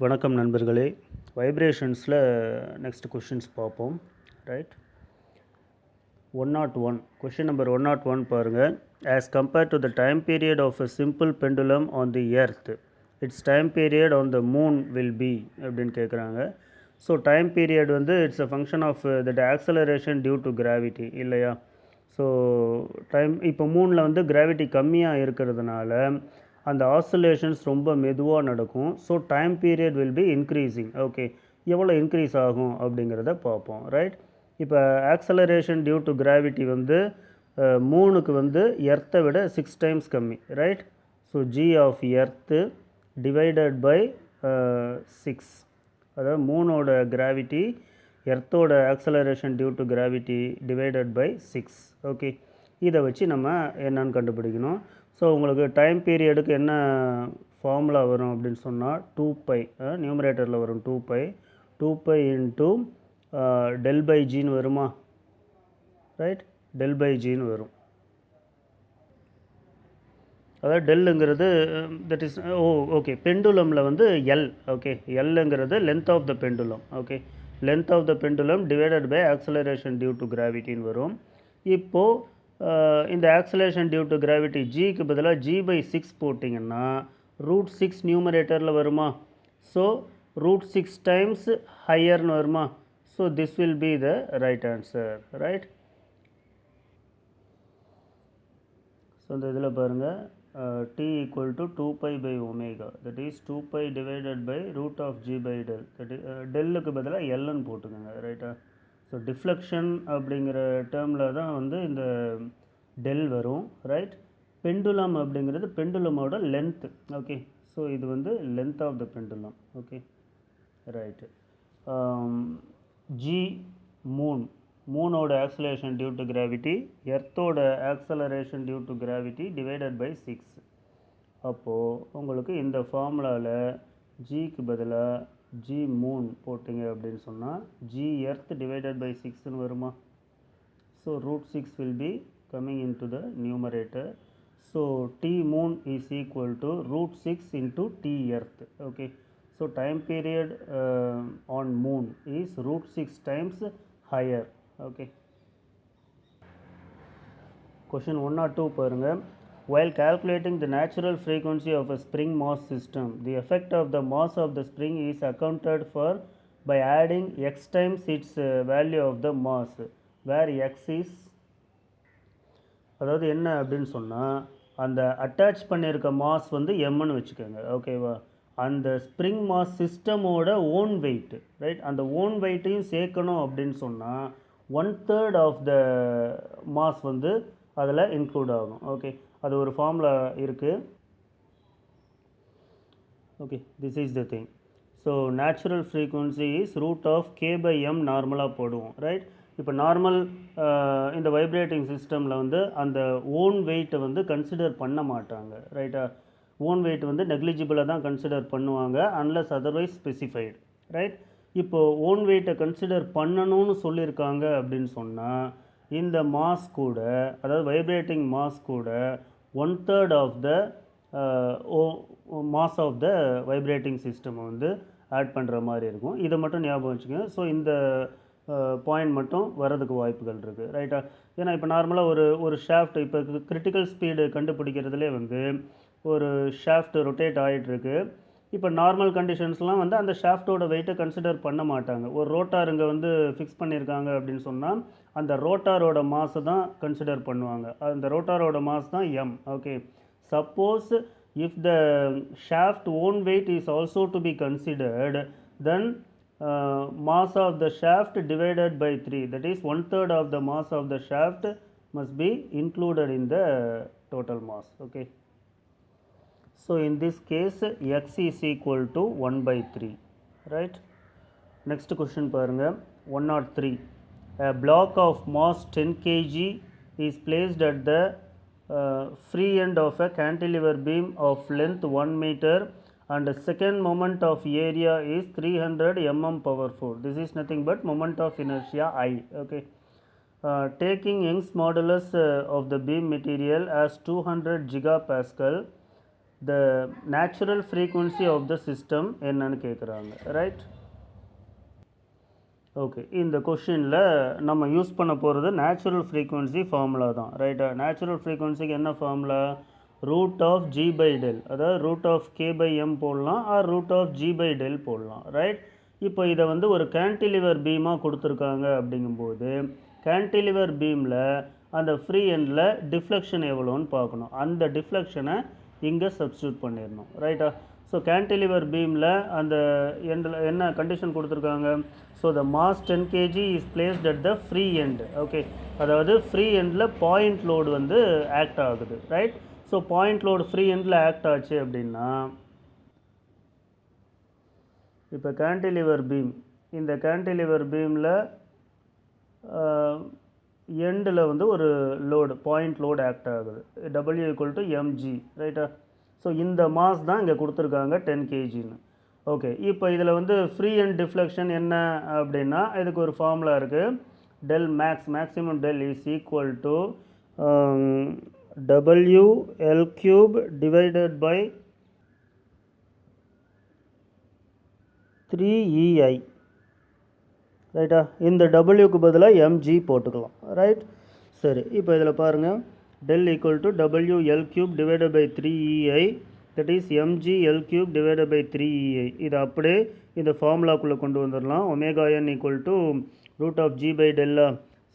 வணக்கம் நண்பர்களே. வைப்ரேஷன்ஸில் நெக்ஸ்ட் கொஷின்ஸ் பார்ப்போம். ரைட், 101 கொஷின் நம்பர் 101 பாருங்கள். As compared to the time period of a simple pendulum on the earth, its time period on the moon will be அப்படின்னு கேட்குறாங்க. So time period வந்து it's a function of that acceleration due to gravity இல்லையா. So time இப்போ மூனில் வந்து gravity கம்மியாக இருக்கிறதுனால அந்த ஆசிலேஷன்ஸ் ரொம்ப மெதுவாக நடக்கும். So time period will be increasing. Okay, எவ்வளோ இன்க்ரீஸ் ஆகும் அப்படிங்கிறத பார்ப்போம். ரைட், இப்போ ஆக்சலரேஷன் டியூ டு கிராவிட்டி வந்து மூணுக்கு வந்து எர்த்தை விட 6 டைம்ஸ் கம்மி. Right, so G of earth divided by 6, அதாவது மூணோட கிராவிட்டி எர்த்தோட acceleration due to gravity divided by 6. Okay, இதை வச்சு நம்ம என்னன்னு கண்டுபிடிக்கணும். ஸோ உங்களுக்கு டைம் பீரியடுக்கு என்ன ஃபார்முலா வரும் அப்படின்னு சொன்னால் 2π, நியூமரேட்டரில் வரும் 2π இன்ட்டு டெல் பை ஜின்னு வருமா. ரைட், டெல் பை ஜின்னு வரும். அதாவது டெல்லுங்கிறது தட் இஸ் ஓகே பெண்டுலமில் வந்து எல். ஓகே, எல்லுங்கிறது length of the pendulum. Okay, length of the pendulum divided by acceleration due to கிராவிட்டின்னு வரும். இப்போது இந்த ஆக்சலேஷன் டியூ டு கிராவிட்டி ஜிக்கு பதிலாக g/6 போட்டிங்கன்னா √6 நியூமரேட்டரில் வருமா. ஸோ √6 டைம்ஸ் ஹையர்னு வருமா. So this will be the right answer. Right, so இந்த இதில் பாருங்கள் t equal to 2π/ω, that is 2π divided by √g/del. That டெல்லுக்கு பதிலாக எல்லுன்னு போட்டுக்கோங்க. ரைட்டா. ஸோ டிஃப்ளெக்ஷன் அப்படிங்கிற டேர்மில் தான் வந்து இந்த டெல் வரும். ரைட், பெண்டுலம் அப்படிங்கிறது பெண்டுலமோட லென்த்து. ஓகே, ஸோ இது வந்து length of the pendulum. Okay, right. G மூனோட ஆக்சலரேஷன் டியூ டு கிராவிட்டி, எர்த்தோட acceleration due to gravity divided by 6. அப்போது உங்களுக்கு இந்த ஃபார்முலாவில் ஜிக்கு பதிலாக ஜி மூன் போட்டிங்க அப்படின்னு சொன்னால் ஜி எர்த் டிவைடட் பை 6ன்னு வருமா. So √6 will be coming into the numerator. So T moon is equal to √6 into T earth. Okay, so time period on moon is √6 times higher. Okay, question 102 பாருங்க. While calculating the natural frequency of a spring mass system, the effect of the mass of the spring is accounted for by adding x times its value of the mass, where x is, அதாவது என்ன அப்படின்னு சொன்னால் அந்த attach பண்ணியிருக்க mass வந்து எம்னு வச்சுக்கோங்க. ஓகேவா. அந்த ஸ்ப்ரிங் மாஸ் சிஸ்டமோட ஓன் வெயிட். ரைட், அந்த ஓன் வெயிட்டையும் சேர்க்கணும் அப்படின்னு சொன்னால் 1/3 ஆஃப் த மாஸ் வந்து அதில் இன்க்ளூட் ஆகும். ஓகே, அது ஒரு ஃபார்முலா இருக்குது. Okay, this is the thing. So natural frequency is √k/m நார்மலாக போடுவோம். ரைட், இப்போ நார்மல் இந்த வைப்ரேட்டிங் சிஸ்டமில் வந்து அந்த ஓன் வெயிட்டை வந்து கன்சிடர் பண்ண மாட்டாங்க. ரைட்டா, ஓன் வெயிட் வந்து நெக்லிஜிபிளாக தான் கன்சிடர் பண்ணுவாங்க அன்லஸ் அதர்வைஸ் ஸ்பெசிஃபைடு. ரைட், இப்போது ஓன் வெயிட்டை கன்சிடர் பண்ணணும்னு சொல்லியிருக்காங்க அப்படின்னு சொன்னால் இந்த மாஸ் கூட, அதாவது வைப்ரேட்டிங் மாஸ் கூட 1/3 of the mass of the vibrating system வந்து ஆட் பண்ணுற மாதிரி இருக்கும். இதை மட்டும் ஞாபகம் வச்சுக்கோங்க. ஸோ இந்த பாயிண்ட் மட்டும் வரதுக்கு வாய்ப்புகள் இருக்குது. ரைட்டா, ஏன்னா இப்போ நார்மலாக ஒரு ஷாஃப்ட் இப்போ கிரிட்டிக்கல் ஸ்பீடு கண்டுபிடிக்கிறதுலே வந்து ஒரு ஷாஃப்ட் ரொட்டேட் ஆகிட்டுருக்கு. இப்போ நார்மல் கண்டிஷன்ஸ்லாம் வந்து அந்த ஷாஃப்டோட வெயிட்டை கன்சிடர் பண்ண மாட்டாங்க. ஒரு ரோட்டார் இங்கே வந்து ஃபிக்ஸ் பண்ணியிருக்காங்க அப்படின்னு சொன்னால் அந்த ரோட்டாரோட மாஸை தான் கன்சிடர் பண்ணுவாங்க. அந்த ரோட்டாரோட மாஸ் தான் M. Okay, suppose if the shaft own weight is also to be considered, then mass of the shaft divided by 3, that is 1/3 of the mass of the shaft must be included in the total mass. Okay, so in this case x is equal to 1/3. Right, next question பாருங்க. 103, a block of mass 10 kg is placed at the free end of a cantilever beam of length 1 meter and the second moment of area is 300 mm/4. This is nothing but moment of inertia I. Okay, taking Young's modulus of the beam material as 200 gigapascal, the natural frequency of the system என்னன்னு கேட்குறாங்க. Right? Okay, இந்த கொஷினில் நம்ம use பண்ண போகிறது natural frequency formula தான். ரைட்டா? Natural ஃப்ரீக்குவன்சிக்கு என்ன formula? Root of G by del, அதாவது root of K by M போடலாம், or root of G by del போடலாம். ரைட்? இப்போ இதை வந்து ஒரு கேன்டிலிவர் பீமாக கொடுத்துருக்காங்க. அப்படிங்கும்போது கேன்டிலிவர் பீமில் அந்த ஃப்ரீ எண்டில் டிஃப்ளெக்ஷன் எவ்வளோன்னு பார்க்கணும். அந்த டிஃப்ளெக்ஷனை இங்கே சப்ஸ்டியூட் பண்ணிடணும். ரைட்டா? ஸோ கேன்டிலிவர் பீமில் அந்த எண்டில் என்ன கண்டிஷன் கொடுத்துருக்காங்க? So the mass 10 kg is placed at the free end. Okay, அதாவது ஃப்ரீ எண்டில் பாயிண்ட் லோடு வந்து ஆக்ட் ஆகுது. Right? So point load free எண்டில் ஆக்ட் ஆச்சு அப்படின்னா, இப்போ கேன்டிலிவர் பீம், இந்த கேன்டிலிவர் பீமில் எண்டில் வந்து ஒரு லோடு, பாயிண்ட் லோடு ஆக்ட் ஆகுது. W = mg. ரைட்டா? ஸோ இந்த மாஸ் தான் இங்கே கொடுத்துருக்காங்க 10 kgன்னு. ஓகே, இப்போ இதில் வந்து ஃப்ரீ அண்ட் டிஃப்ளெக்ஷன் என்ன அப்படின்னா, இதுக்கு ஒரு ஃபார்முலா இருக்குது. Del maximum del is equal to WL³ divided by 3EI. ரைட்டா? இந்த டபிள்யூக்கு பதிலாக mg போட்டுக்கலாம். ரைட்? சரி, இப்போ இதில் பாருங்கள், del = WL³ divided by 3EI, that is mg(L³ divided by 3EI. இது அப்படியே இந்த ஃபார்முலாக்குள்ளே கொண்டு வந்துடலாம். n = root of G by delta.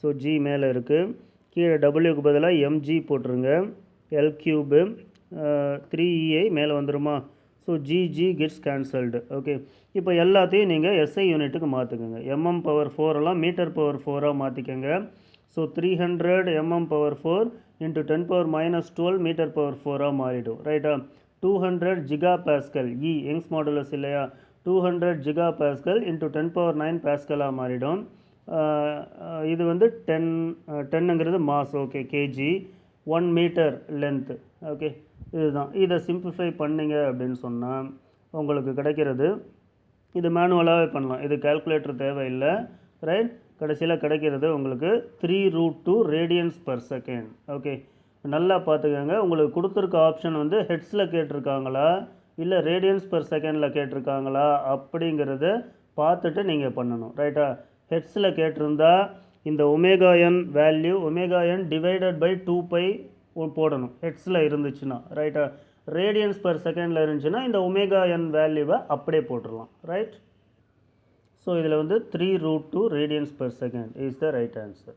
So G மேலே இருக்குது, கீழே டபிள்யூக்கு பதிலாக mg போட்டுருங்க. L³ 3EI மேலே வந்துடுமா? So G gets cancelled. Okay, இப்போ எல்லாத்தையும் நீங்கள் SI யூனிட்டுக்கு மாற்றுக்குங்க. mm⁴ எல்லாம் மீட்டர்/4 மாற்றிக்கங்க. ஸோ 300 mm⁴ into 10⁻⁻12 மீட்டர்/4 மாறிடும். ரைட்டா? 200 ஜிகாபாஸ்கல், யங்ஸ் மாடுலஸ் இல்லையா? 200 ஜிகாபாஸ்கல் into 10⁻9 பாஸ்கலாக மாறிடும். இது வந்து 10ங்கிறது mass. Okay, kg, 1 metre length. Okay, இதுதான். இதை சிம்பிளிஃபை பண்ணிங்க அப்படின்னு சொன்னால் உங்களுக்கு கிடைக்கிறது, இது மேனுவலாகவே பண்ணலாம், இது கால்குலேட்டர் தேவையில்லை. ரைட்? கடைசியில் கிடைக்கிறது உங்களுக்கு 3√2 radians/s. ஓகே, நல்லா பார்த்துக்கோங்க. உங்களுக்கு கொடுத்துருக்க ஆப்ஷன் வந்து ஹெட்ஸில் கேட்டிருக்காங்களா இல்லை radians/s கேட்டிருக்காங்களா அப்படிங்கிறத பார்த்துட்டு நீங்கள் பண்ணணும். ரைட்டா? ஹெட்ஸில் கேட்டிருந்தா இந்த n value n divided by 2π போடணும், ஹெட்ஸில் இருந்துச்சுன்னா. ரைட்டா? radians/s இருந்துச்சுன்னா இந்த n வேல்யூவை அப்படியே போட்டுடலாம். ரைட்? ஸோ இதில் வந்து 3√2 radians/s is the right answer.